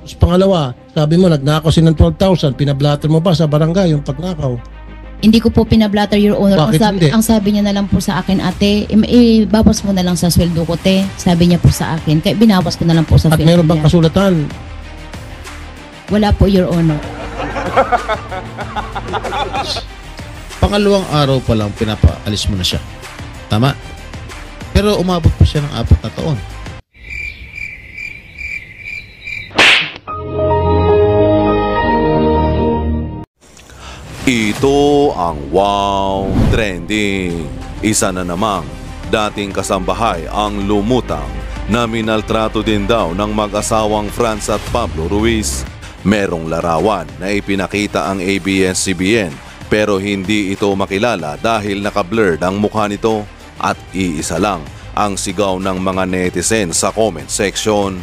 Tapos pangalawa, sabi mo, nagnakaw si ng 12,000, pinablatter mo ba sa barangay yung pagnakaw? Hindi ko po pinablatter, Your Honor. Bakit hindi? Ang sabi niya na lang po sa akin, ate, bawas mo na lang sa sweldo ko, te. Sabi niya po sa akin. Kaya binawas ko na lang po sa At sweldo meron bang niya. kasulatan? Wala po, Your Honor. Pangalawang araw pa lang pinapaalis mo na siya. Tama? Pero umabot pa siya ng 4 na taon. Ito ang Wow Trending. Isa na namang dating kasambahay ang lumutang na minaltrato din daw ng mag-asawang Franz at Pablo Ruiz. Merong larawan na ipinakita ang ABS-CBN pero hindi ito makilala dahil naka-blurred ang mukha nito at iisa lang ang sigaw ng mga netizen sa comment section.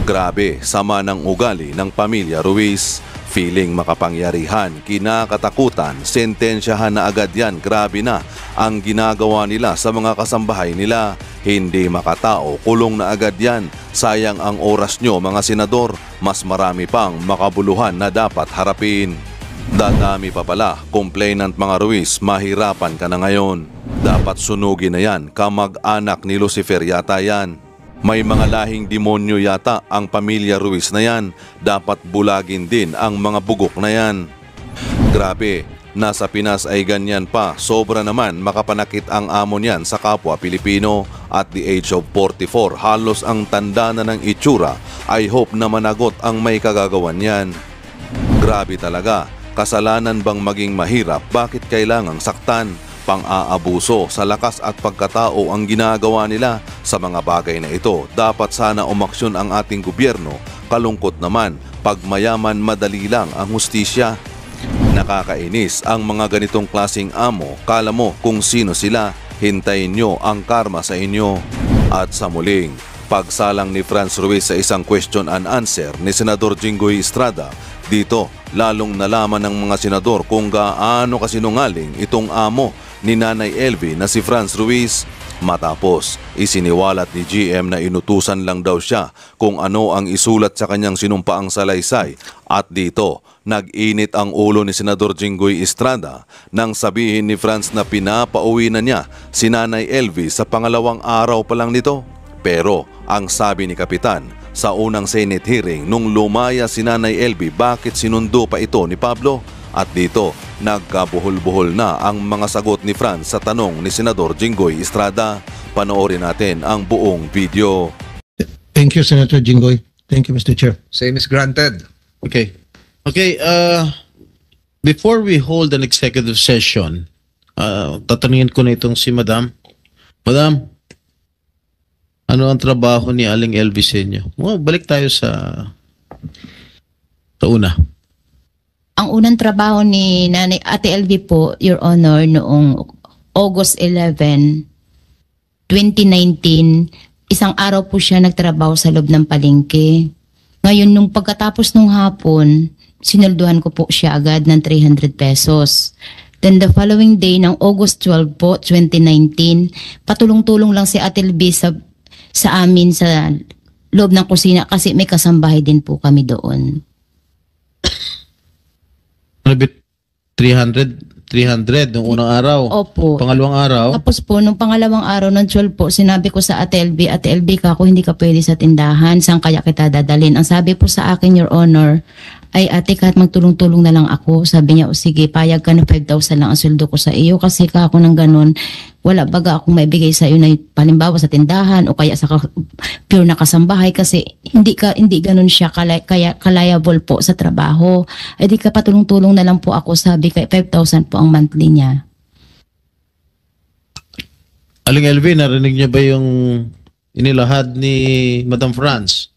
Grabe, sama ng ugali ng pamilya Ruiz. Feeling makapangyarihan, kinakatakutan, sentensyahan na agad yan. Grabe na ang ginagawa nila sa mga kasambahay nila. Hindi makatao, kulong na agad yan. Sayang ang oras nyo mga senador. Mas marami pang makabuluhan na dapat harapin. Dadami pa pala, complainant mga Ruiz, mahirapan ka na ngayon. Dapat sunugin na yan, kamag-anak ni Lucifer yata yan. May mga lahing demonyo yata ang pamilya Ruiz na yan. Dapat bulagin din ang mga bugok na yan. Grabe, nasa Pinas ay ganyan pa. Sobra naman makapanakit ang amo niyan sa kapwa Pilipino. At the age of 44, halos ang tanda na ng itsura. I hope na managot ang may kagagawan niyan. Grabe talaga, kasalanan bang maging mahirap? Bakit kailangang saktan? Pang-aabuso sa lakas at pagkatao ang ginagawa nila sa mga bagay na ito. Dapat sana umaksyon ang ating gobyerno. Kalungkot naman, pag mayaman madali lang ang hustisya. Nakakainis ang mga ganitong klaseng amo. Kala mo kung sino sila, hintayin nyo ang karma sa inyo. At sa muling, pagsalang ni Franz Ruiz sa isang question and answer ni Senador Jinggoy Estrada, dito lalong nalaman ng mga senador kung gaano kasinungaling itong amo ni Nanay LV na si Franz Ruiz. Matapos, isiniwalat ni GM na inutusan lang daw siya kung ano ang isulat sa kanyang sinumpaang salaysay. At dito, nag-init ang ulo ni Senador Jinggoy Estrada nang sabihin ni Franz na pinapauwi na niya si Nanay LV sa pangalawang araw pa lang nito. Pero ang sabi ni Kapitan, sa unang Senate hearing nung lumaya si Nanay LV, bakit sinundo pa ito ni Pablo? At dito, nagkabuhol-buhol na ang mga sagot ni Franz sa tanong ni Senador Jinggoy Estrada. Panoorin natin ang buong video. Thank you, Senator Jinggoy. Thank you, Mr. Chair. Same is granted. Okay. Okay, before we hold an executive session, tatanungin ko na itong si Madam. Madam, ano ang trabaho ni Aling LV sa inyo? Balik tayo sa una. Ang unang trabaho ni Nanay Ate LV po, Your Honor, noong August 11, 2019, isang araw po siya nagtrabaho sa loob ng palengke. Ngayon, nung pagkatapos nung hapon, sinulduhan ko po siya agad ng 300 pesos. Then the following day, ng August 12 po, 2019, patulong-tulong lang si Ate LV sa amin sa loob ng kusina kasi may kasambahay din po kami doon. 300 nung unang araw. Opo. Pangalawang araw. Tapos po, nung pangalawang araw ng 12 po, sinabi ko sa Ate LV ka, kung hindi ka pwede sa tindahan, saan kaya kita dadalhin? Ang sabi po sa akin, Your Honor, ay ate, kahit magtulong-tulong na lang ako. Sabi niya, o sige, payag ka na 5,000 lang ang sweldo ko sa iyo kasi ka ako ng ganun. Wala baga akong maibigay sa iyo na palimbawa sa tindahan o kaya sa pure na kasambahay kasi hindi ganun siya liable po sa trabaho. Ay di ka patulong-tulong na lang po ako, sabi kay 5,000 po ang monthly niya. Aling LV, narinig niya ba yung inilahad ni Madam Franz?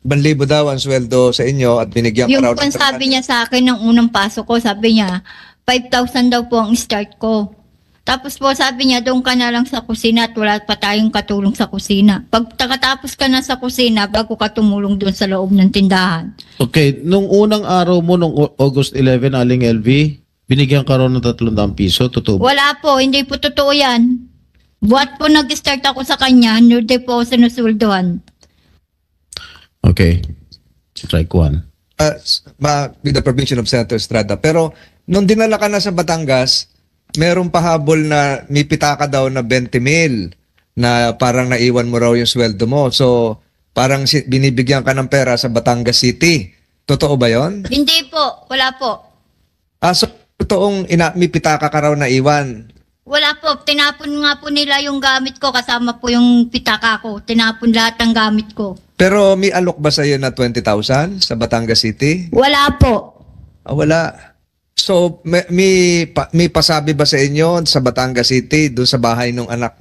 1,000 daw ang sweldo sa inyo at binigyan ka Yung raw po ang sabi niya sa akin ng unang pasok ko, sabi niya, 5,000 daw po ang start ko. Tapos po sabi niya, doon ka na lang sa kusina at wala pa tayong katulong sa kusina. Pag takatapos ka na sa kusina, bago ka tumulong doon sa loob ng tindahan. Okay, nung unang araw mo, nung August 11, Aling LV, binigyan ka raw ng 300 piso, totoo ba? Wala po, hindi po totoo yan. Buat po nag-start ako sa kanya, hindi po ako sinusulduhan. Okay. Strike one. With the permission of Senator Estrada. Pero nung dinala ka na sa Batangas, meron pahabol na may pitaka daw na 20,000 na parang naiwan mo raw yung sweldo mo. So, parang binibigyan ka ng pera sa Batangas City. Totoo ba yon? Hindi po, wala po. So, totoong may pitaka ka raw na iwan. Wala po, tinapon nga po nila yung gamit ko, kasama po yung pitaka ko. Tinapon lahat ng gamit ko. Pero may alok ba sa'yo na 20,000 sa Batangas City? Wala po. Wala. So, may pasabi ba sa inyo sa Batangas City, doon sa bahay ng anak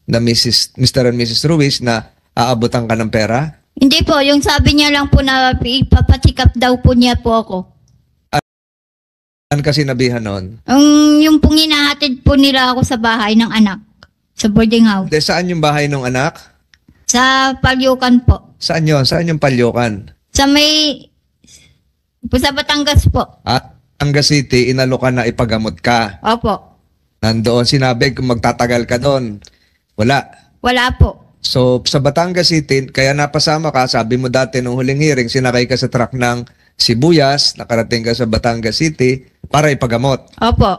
na Mr. and Mrs. Ruiz na aabutan ka ng pera? Hindi po, yung sabi niya lang po na ipapacheck up daw po niya po ako. Ano kasi nabihan nun? Yung pong hinahatid po nila ako sa bahay ng anak, sa boarding house. Saan yung bahay ng anak? Sa Palyukan po. Saan yun? Saan yung Palyukan? Sa Batangas po. Batangas City, inalokan na ipagamot ka. Opo. Nandoon, sinabi kung magtatagal ka doon. Wala. Wala po. So, sa Batangas City, kaya napasama ka, sabi mo dati nung huling hearing, sinakay ka sa truck ng Sibuyas, nakarating ka sa Batangas City para ipagamot. Opo.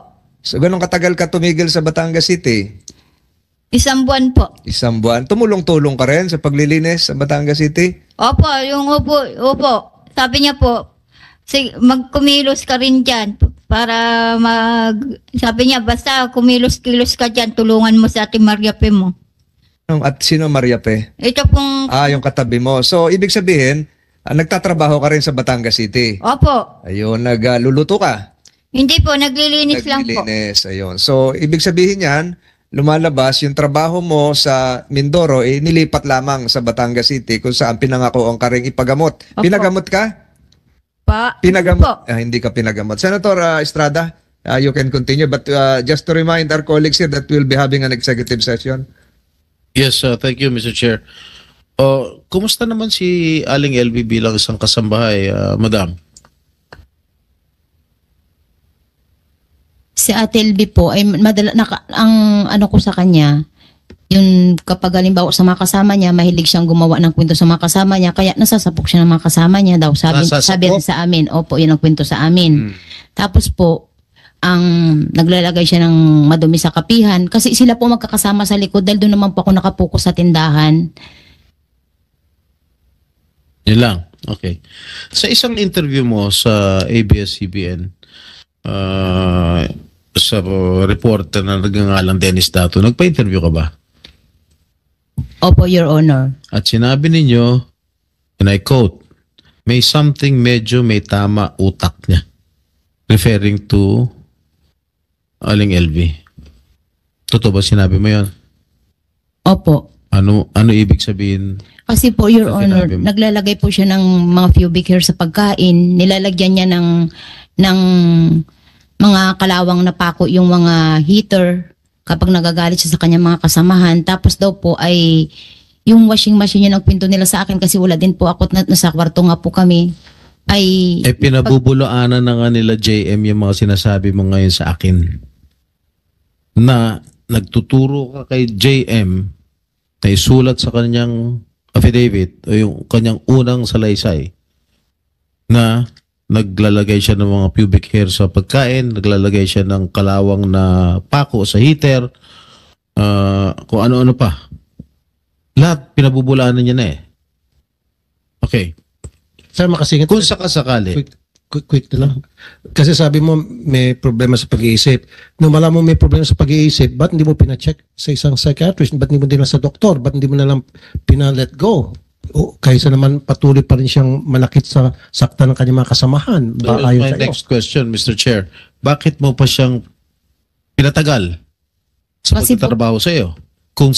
So, ganun katagal ka tumigil sa Batangas City? 1 buwan po. 1 buwan. Tumulong-tulong ka rin sa paglilinis sa Batangas City? Opo, opo. Sabi niya po, magkumilos ka rin dyan para sabi niya, basta kumilos-kilos ka dyan, tulungan mo sa Ate Maria P mo. At sino Maria P? Ito pong... Yung katabi mo. So, ibig sabihin, nagtatrabaho ka rin sa Batangas City? Opo. Ayun, nagluluto ka? Hindi po, naglilinis lang po. Naglilinis, ayun. So, ibig sabihin yan, lumalabas yung trabaho mo sa Mindoro, nilipat lamang sa Batangas City kung saan pinangako ang karing ipagamot. Opo. Pinagamot ka? Pinagamot. Hindi ka pinagamot. Senator Estrada, you can continue. But just to remind our colleagues here that we'll be having an executive session. Yes, thank you, Mr. Chair. Kumusta naman si Aling LV bilang isang kasambahay, Madam? Si Ate LB po ay ang ano ko sa kanya, yung kapag halimbawa sa mga kasama niya, mahilig siyang gumawa ng kwento sa mga kasama niya, kaya nasasapok siya ng mga kasama niya daw. Sabi rin sa amin, opo, yun ang kwento sa amin. Tapos po, naglalagay siya ng madumi sa kapihan kasi sila po magkakasama sa likod dahil doon naman po ako nakapokus sa tindahan. Yun lang. Okay. Sa isang interview mo sa ABS-CBN, sa reporter na nagngangalang Dennis Dato, nagpa-interview ka ba? Opo, Your Honor. At sinabi ninyo, and I quote, may something medyo may tama utak niya. Referring to Aling LV. Totoo ba sinabi mo yan? Opo. Ano ibig sabihin? Kasi po, Your Sa Honor, sinabi mo? naglalagay po siya ng mga pubic hair sa pagkain. Nilalagyan niya ng mga kalawang na pako yung mga heater kapag nagagalit siya sa kanyang mga kasamahan. Tapos daw po ay yung washing machine yun ang pinto nila sa akin kasi wala din po ako at nasa kwarto nga po kami. Pinabubulaanan na nga nila JM yung mga sinasabi mo ngayon sa akin. Na nagtuturo ka kay JM na isulat sa kanyang affidavit o yung kanyang unang salaysay na naglalagay siya ng mga pubic hair sa pagkain, naglalagay siya ng kalawang na pako sa heater, kung ano-ano pa. Lahat pinabubulaanan niya na eh. Okay. Sir, makasingit. Kung sakasakali, Quick na lang. Kasi sabi mo may problema sa pag-iisip. Nung malaman mo may problema sa pag-iisip, ba't hindi mo pina-check sa isang psychiatrist? Ba't hindi mo dinala sa doktor? Ba't hindi mo na lang pina-let go? Kaysa naman patuloy pa rin siyang manakit sa sakta ng kanyang mga kasamahan. my next question, Mr. Chair. Bakit mo pa siyang pinatagal sa Kasi pagtatrabaho sa iyo? Kung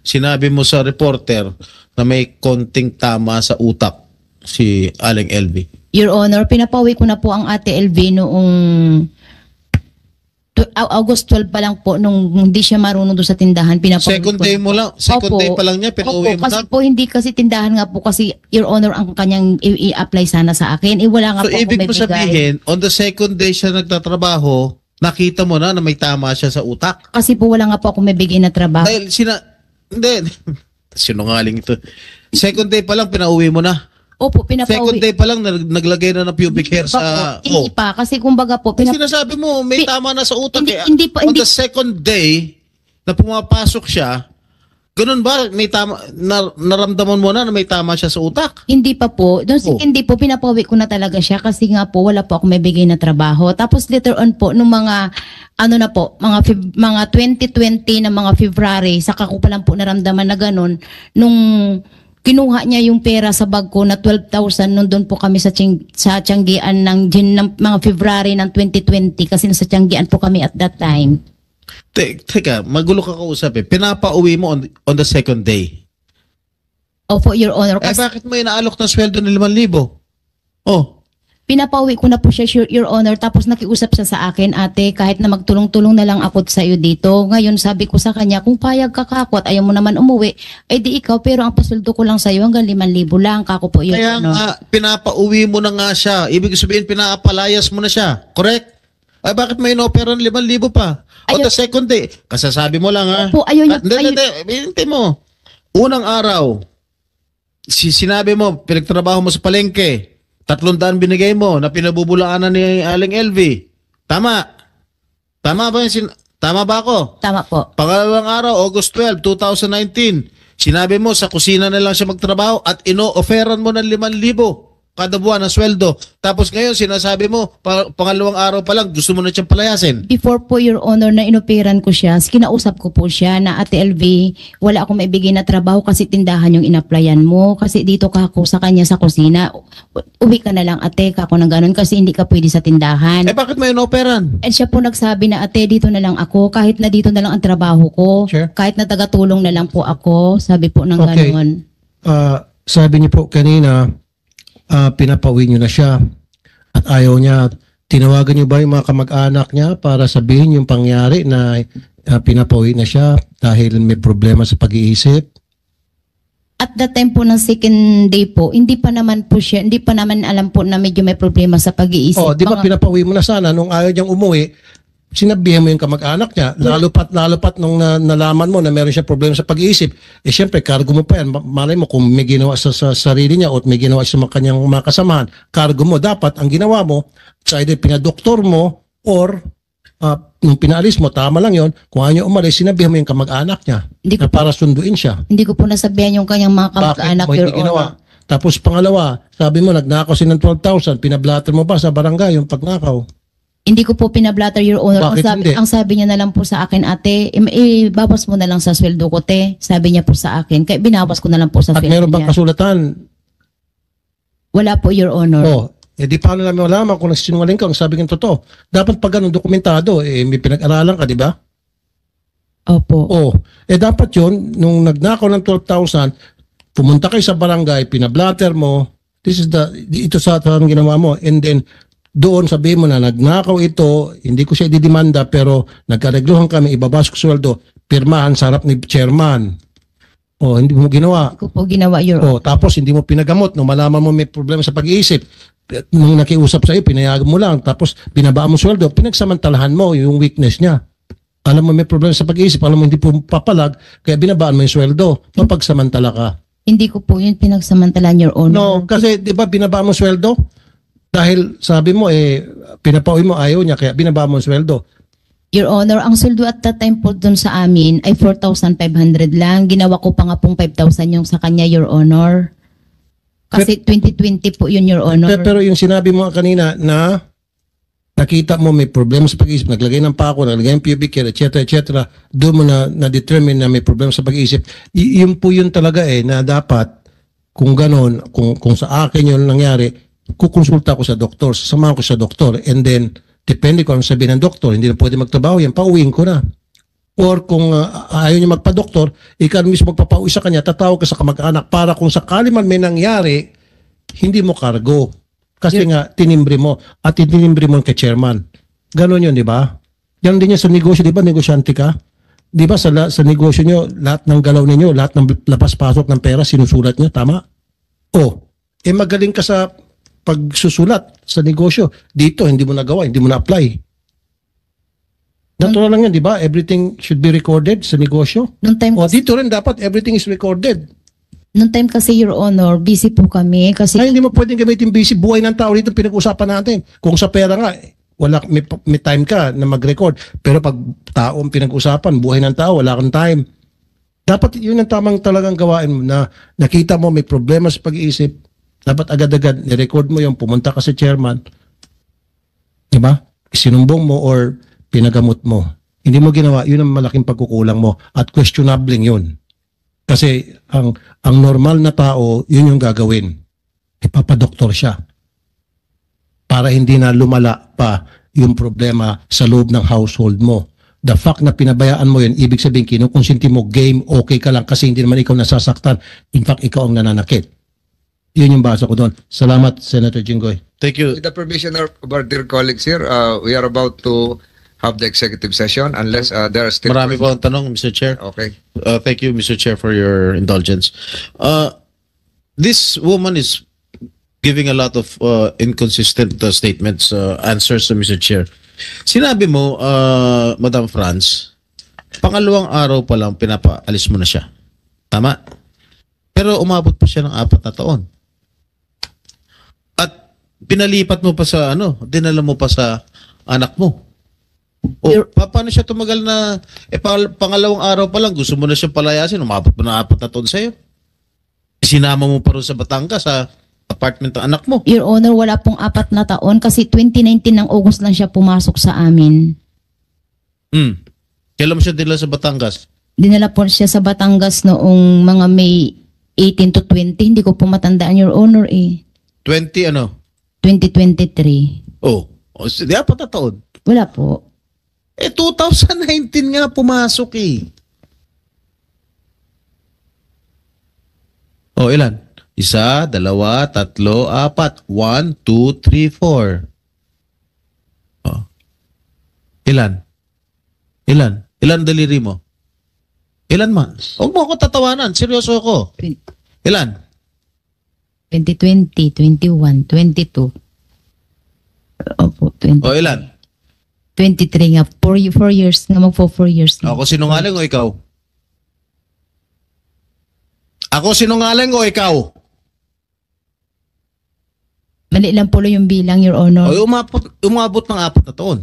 sinabi mo sa reporter na may konting tama sa utak si Aling LV. Your Honor, pinapauwi ko na po ang Ate LV noong August 12 pa lang po nung hindi siya marunong doon sa tindahan. Second day mo lang, second day pa lang niya, pinauwi mo kasi na. po hindi kasi tindahan nga po kasi Your Honor ang kanyang i-apply sana sa akin. Wala nga So po ibig mo akong may bigay. sabihin, on the second day siya nagtatrabaho, nakita mo na may tama siya sa utak. Kasi po wala nga po akong may bigay na trabaho. Dahil hindi, sinungaling ito. Second day pa lang, pinauwi mo na. Opo, Second pinapauwi. day pa lang, naglagay na ng pubic hair sa... Hindi pa, kasi kumbaga po, Sinasabi mo, may tama na sa utak. Hindi pa, On hindi. the second day, na pumapasok siya, ganun ba? May tama, naramdaman mo na may tama siya sa utak? Hindi pa po. Doon hindi po, pinapauwi ko na talaga siya kasi nga po, wala po ako may bigay na trabaho. Tapos later on po, nung mga, mga 2020 na mga February, saka ko pa lang po naramdaman na ganun, nung kinuha niya yung pera sa bag ko na 12,000 nung doon po kami sa Tianggian ng mga February ng 2020 kasi nasa Tianggian po kami at that time. Teka, magulo ka kausap eh. Pinapauwi mo on the second day. Opo, Your Honor. Bakit mo inaalok ng sweldo ng 5,000? Oh, Pinapauwi ko na po siya, Your Honor, tapos nakiusap siya sa akin, ate, kahit na magtulong-tulong na lang ako sa iyo dito. Ngayon, sabi ko sa kanya, kung payag ka kako at ayaw mo naman umuwi, eh di ikaw, pero ang pasuldo ko lang sa iyo hanggang 5,000 lang, kako po, Your kaya Honor. nga, pinapauwi mo na nga siya. Ibig sabihin, pinaapalayas mo na siya. Correct? Ay, bakit may inopera ng 5,000 pa? On the second day, kasasabi mo lang ha? Opo, ayaw niya. Hindi mo. Unang araw, sinabi mo, pinagtrabaho mo sa palengke, 300 binigay mo na pinabubulaanan ni Aling LV. Tama. Tama ba yun? Tama ba ako? Tama po. Pangalawang araw, August 12, 2019, sinabi mo sa kusina na lang siya magtrabaho at ino-offeran mo ng 5,000 kada buwan na sweldo. Tapos ngayon, sinasabi mo, pangalawang araw pa lang, gusto mo na siyang palayasin. Before po, Your Honor, na inoperan ko siya, kinausap ko po siya na, Ate LV, wala akong maibigay na trabaho kasi tindahan yung inaplayan mo. Kasi dito ka ako sa kanya sa kusina. Uwi ka na lang, ate, kako ng ganun kasi hindi ka pwede sa tindahan. Eh bakit may inoperan? And siya po nagsabi na, ate, dito na lang ako. Kahit na dito na lang ang trabaho ko. Sure. Kahit na tagatulong na lang po ako. Sabi po ng Okay. ganun. Sabi niyo po kanina, pinapauwi niyo na siya at ayaw niya. Tinawagan niyo ba yung mga kamag-anak niya para sabihin yung pangyari na pinapauwi na siya dahil may problema sa pag-iisip? At that time po ng second day po, hindi pa naman alam po na medyo may problema sa pag-iisip. Oh, di ba pinapauwi mo na sana nung ayaw niyang umuwi, sinabihan mo yung kamag-anak niya, lalo pat nung nalaman mo na meron siya problema sa pag-iisip, eh syempre, cargo mo pa yan. Malay mo kung may ginawa sa sarili niya o may ginawa sa kanyang mga kasamahan, cargo mo. Dapat, ang ginawa mo, sa either pinadoktor mo or nung pinaalis mo, tama lang yon. Kung ayaw niya umalis, sinabihan mo yung kamag-anak niya Hindi ko na para sunduin siya. Hindi ko po nasabihan yung kanyang mga kamag-anak, Bakit mo Your hindi ginawa? Honor. Tapos pangalawa, sabi mo, nagnakaw siya ng 12,000, pinablatter mo ba sa barangay yung pagnakaw? Hindi ko po pinablatter, Your Honor. Bakit hindi? Ang sabi niya na lang po sa akin, ate, bawas mo na lang sa sweldo ko, te. Sabi niya po sa akin. Kaya binawas ko na lang po sa At sweldo meron bang niya. kasulatan? Wala po, Your Honor. Oh, di paano namin malaman kung nagsinungaling ka, ang sabi ng totoo. Dapat pag ganun dokumentado, may pinag-aralan ka, di ba? Opo. Oh, dapat yun, nung nagnakaw ng 12,000, pumunta kayo sa barangay, pinablatter mo, ito sa ginawa mo, and then, doon sabihin mo na nagnakaw ito, hindi ko siya ididimanda pero nagkaregluhan kami, ibabas ko sweldo, pirmahan sa harap ni chairman. O, hindi mo ginawa. Hindi ko po ginawa, Your Honor. O, tapos hindi mo pinagamot nung malaman mo may problema sa pag-iisip. Nung nakiusap sa iyo, pinayagan mo lang, tapos binabaan mo sweldo, pinagsamantalahan mo yung weakness niya. Alam mo may problema sa pag-iisip, alam mo hindi po papalag, kaya binabaan mo yung sweldo, mapagsamantala ka. Hindi ko po yun pinagsamantalan, Your Honor. No, kasi di ba binabaan mo sweldo? Dahil sabi mo pinapauwi mo ayaw niya kaya binaba mo ang sweldo. Your Honor, ang sweldo at that time po dun sa amin ay 4,500 lang. Ginawa ko pa nga pong 5,000 yung sa kanya, Your Honor. Kasi 2020 po yun, Your Honor. Pero yung sinabi mo kanina na nakita mo may problema sa pag-iisip, naglagay ng pako, naglagay ng pubic hair, etc., doon mo na-determine na may problema sa pag-iisip. Yun po yun talaga na dapat kung ganon, kung sa akin yun nangyari, kukonsulta ko sa doktor, sasamahan ko sa doktor, and then, depende kung ano sabihin ng doktor, hindi na pwede magtrabaho yan, pauwiin ko na. Or kung ayaw niya magpa-doktor, ikaw mismo magpapauwi sa kanya, tatawag ka sa kamag-anak para kung sakali man may nangyari, hindi mo kargo. Kasi nga, tinimbre mo, at tinimbre mo kay chairman. Ganon yun, di ba? Yan din yan sa negosyo, di ba? Negosyante ka. Di ba sa negosyo nyo, lahat ng galaw ninyo, lahat ng labas-pasok ng pera, sinusulat nyo, tama? Magaling ka sa pagsusulat sa negosyo. Dito, hindi mo nagawa, hindi mo na-apply. Natural lang yan, di ba? Everything should be recorded sa negosyo. Nung time O dito rin dapat everything is recorded. Noong time kasi, Your Honor, busy po kami kasi Ay, hindi mo pwedeng gamitin busy. Buhay ng tao dito pinag-usapan natin. Kung sa pera nga, wala, may time ka na mag-record. Pero pag taong pinag-usapan, buhay ng tao, wala kang time. Dapat yun ang tamang talagang gawain mo na nakita mo may problema sa pag-iisip. Dapat agad-agad, ni-record mo yung pumunta ka sa chairman. Diba? Sinumbong mo or pinagamot mo. Hindi mo ginawa, yun ang malaking pagkukulang mo. At questionable yun. Kasi ang normal na tao, yun yung gagawin. Ipapadoktor siya. Para hindi na lumala pa yung problema sa loob ng household mo. The fact na pinabayaan mo yun, ibig sabihin, kinukonsinti mo, game, okay ka lang kasi hindi naman ikaw nasasaktan. In fact, ikaw ang nananakit. Yun yung basa ko doon. Salamat, Senator Jinggoy. Thank you. With the permission of our dear colleagues here, we are about to have the executive session unless there are still... Marami po ang tanong, Mr. Chair. Okay. Thank you, Mr. Chair, for your indulgence. This woman is giving a lot of inconsistent statements, answers to Mr. Chair. Sinabi mo, Madam Franz, pangalawang araw pa lang pinapaalis mo na siya. Tama? Pero umabot pa siya ng 4 na taon. At pinalipat mo pa sa dinala mo pa sa anak mo. O, paano siya tumagal na, pangalawang araw pa lang, gusto mo na siya palayasin, umabot mo ng 4 na taon sa'yo. Sinama mo pa rin sa Batangas, sa apartment ng anak mo. Your Honor, wala pong 4 na taon kasi 2019 ng August lang siya pumasok sa amin. Kailan mo siya dinala sa Batangas? Dinala po siya sa Batangas noong mga May 18 to 20. Hindi ko po matandaan, Your Honor, 20 ano? 2023. Oh, di 4 na taon. Wala po. 2019 nga pumasok Oh, ilan? 1, 2, 3, 4. 1, 2, 3, 4. Oh. Ilan? Ilan daliri mo? Ilan ma? Huwag mo ako tatawanan. Seryoso ako. Ilan? 2020, 21, 22. Opo, 20. O ilan? 23 nga. 4 years nga. Magpo 4 years nga. Ako sinungaling o ikaw? Ako sinungaling o ikaw? Mali lang po yung bilang, Your Honor. O umabot ng 4 na taon.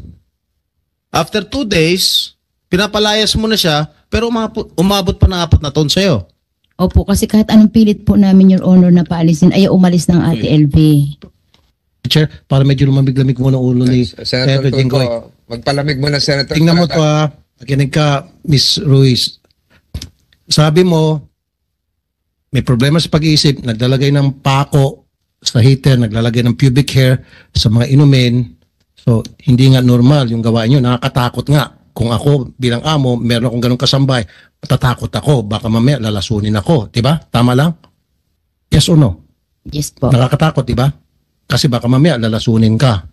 After 2 days, pinapalayas mo na siya, pero umabot pa ng 4 na taon sa'yo. Opo, kasi kahit anong pilit po namin, Your Honor, na paalisin, ayaw umalis ng Ate LV. Chair, para medyo lumamig-lamig mo ng ulo ni Senator Jinggoy. Tulfo, magpalamig mo na, Senator. Tingnan mo to makinig ka, Miss Ruiz. Sabi mo, may problema sa pag-iisip, naglalagay ng pako sa heater, naglalagay ng pubic hair sa mga inumin. So, hindi nga normal yung gawain nyo. Nakakatakot nga. Kung ako bilang amo, meron akong ganong kasambay, matatakot ako. Baka mamaya lalasunin ako. Diba? Tama lang? Yes or no? Yes po. Nakakatakot, diba? Kasi baka mamaya lalasunin ka.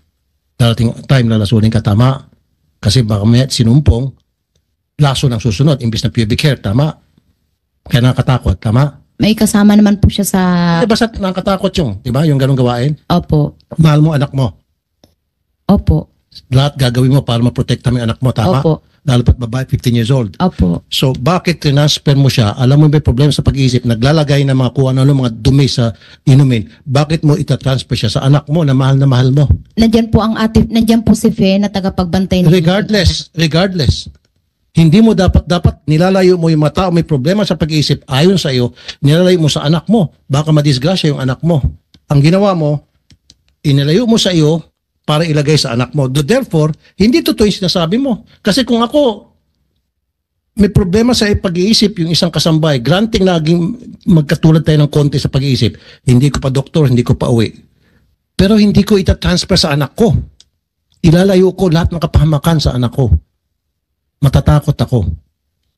Darating time lalasunin ka, tama? Kasi baka mamaya sinumpong, laso ng susunod, imbis na pubic hair, tama? Kaya nakakatakot, tama? May kasama naman po siya sa... Basta nakakatakot yung, diba? Yung ganong gawain. Opo. Mahal mo anak mo. Opo. Lahat gagawin mo para maprotekta mo yung anak mo, tama? Opo. Lalo pat babae, 15 years old. Opo. So, bakit transfer mo siya? Alam mo may problema sa pag-iisip, naglalagay ng mga kung ano, mga dumi sa inumin. Bakit mo itatransfer siya sa anak mo na mahal mo? Nandiyan po si Fe na tagapagbantay ng... Regardless. Hindi mo dapat nilalayo mo yung mga tao may problema sa pag-iisip ayon sa iyo, nilalayo mo sa anak mo. Baka madisgrasya yung anak mo. Ang ginawa mo, inilayo mo sa iyo para ilagay sa anak mo. Therefore, hindi totoo yung sinasabi mo. Kasi kung ako may problema sa pag-iisip yung isang kasambay, granting naging magkatulad tayo ng konti sa pag-iisip, hindi ko pa doktor, hindi ko pa uwi. Pero hindi ko itatransfer sa anak ko. Ilalayo ko lahat ng kapahamakan sa anak ko. Matatakot ako.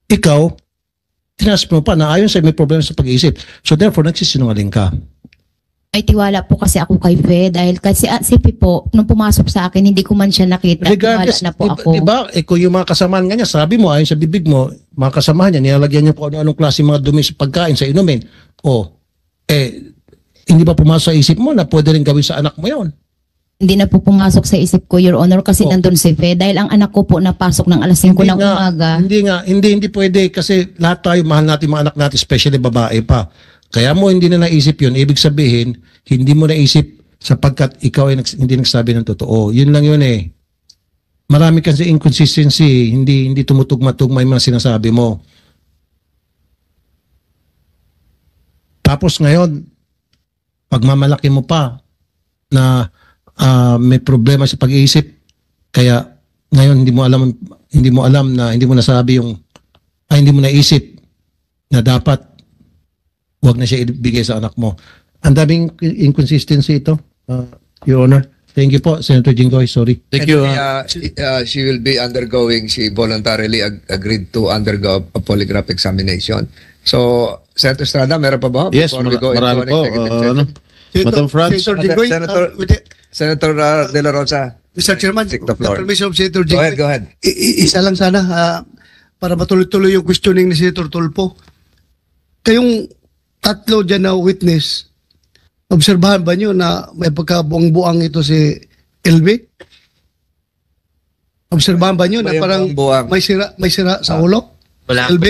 Ikaw, tinasper mo pa na ayon sa may problema sa pag-iisip. So therefore, nagsisinungaling ka. May tiwala po kasi ako kay Fe dahil kasi si Fe po, nung pumasok sa akin, hindi ko man siya nakita. Regardless, tiwala na po ako. diba, kung yung mga kasamahan nga niya, sabi mo, ayon sa bibig mo, mga kasamahan niya, nilalagyan niya po anong klase mga dumi sa pagkain, sa inumin. Hindi ba pumasok sa isip mo na pwede rin gawin sa anak mo yon? Hindi na po pumasok sa isip ko, Your Honor, kasi nandun si Fe. Dahil ang anak ko po napasok ng alas 5 ng umaga. Hindi pwede kasi lahat tayo, mahal natin mga anak natin, especially babae pa. Kaya mo hindi na naisip yun, ibig sabihin, hindi mo naisip sapagkat ikaw ay hindi nagsabi ng totoo. Yun lang yun eh. Marami kasi inconsistency, hindi tumutugma-tugma yung mga sinasabi mo. Tapos ngayon, pagmamalaki mo pa na may problema sa pag-iisip, kaya ngayon hindi mo alam na hindi mo nasabi hindi mo naisip na dapat wag na siya ibigay sa anak mo. Ang daming inconsistency ito, Your Honor. Thank you po, Senator Jinggoy. Sorry. Thank you. She will be undergoing, she voluntarily agreed to undergo a polygraph examination. So, Senator Estrada, meron pa ba? Yes, Before we go into marami an po. executive session? Madam Franz. Senator Jinggoy, Senator De La Rosa. Mr. Chairman, Take the with floor. the permission of Senator Go ahead, Jinggoy, go ahead. isa lang sana para matuloy-tuloy yung questioning ni Senator Tulfo. Kayong tatlo dyan na witness, obserbahan ba nyo na may pagkabuang-buang ito si LB? Obserbahan ba nyo na May parang buang-buang. may sira sa ulo? Wala LB?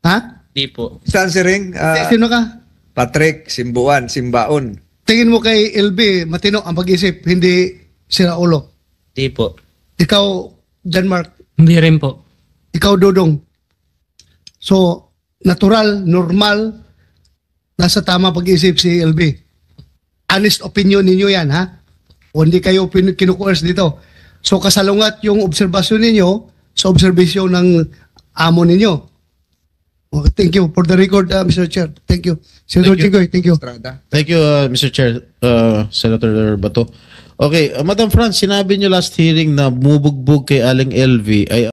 Ha? Di po. Saan si Ring? Sino ka? Patrick, Simbuan, Simbaon. Tingin mo kay LB, matino ang pag-isip, hindi sira ulo. Di po. Ikaw, John Mark, Hindi rin po. ikaw, Dodong. So, natural, normal, nasa tama pag-isip si LB. Honest opinion ninyo yan, ha? O hindi kayo kinukuers dito. So, kasalungat yung obserbasyon ninyo sa obserbasyon ng amo ninyo. Okay, thank you. For the record, Mr. Chair. Thank you. Senator Thank you. Jinggoy, thank you. Estrada. Thank you, Mr. Chair, Senator Bato. Okay, Madam Franz, sinabi niyo last hearing na bumubugbog kay Aling LV ay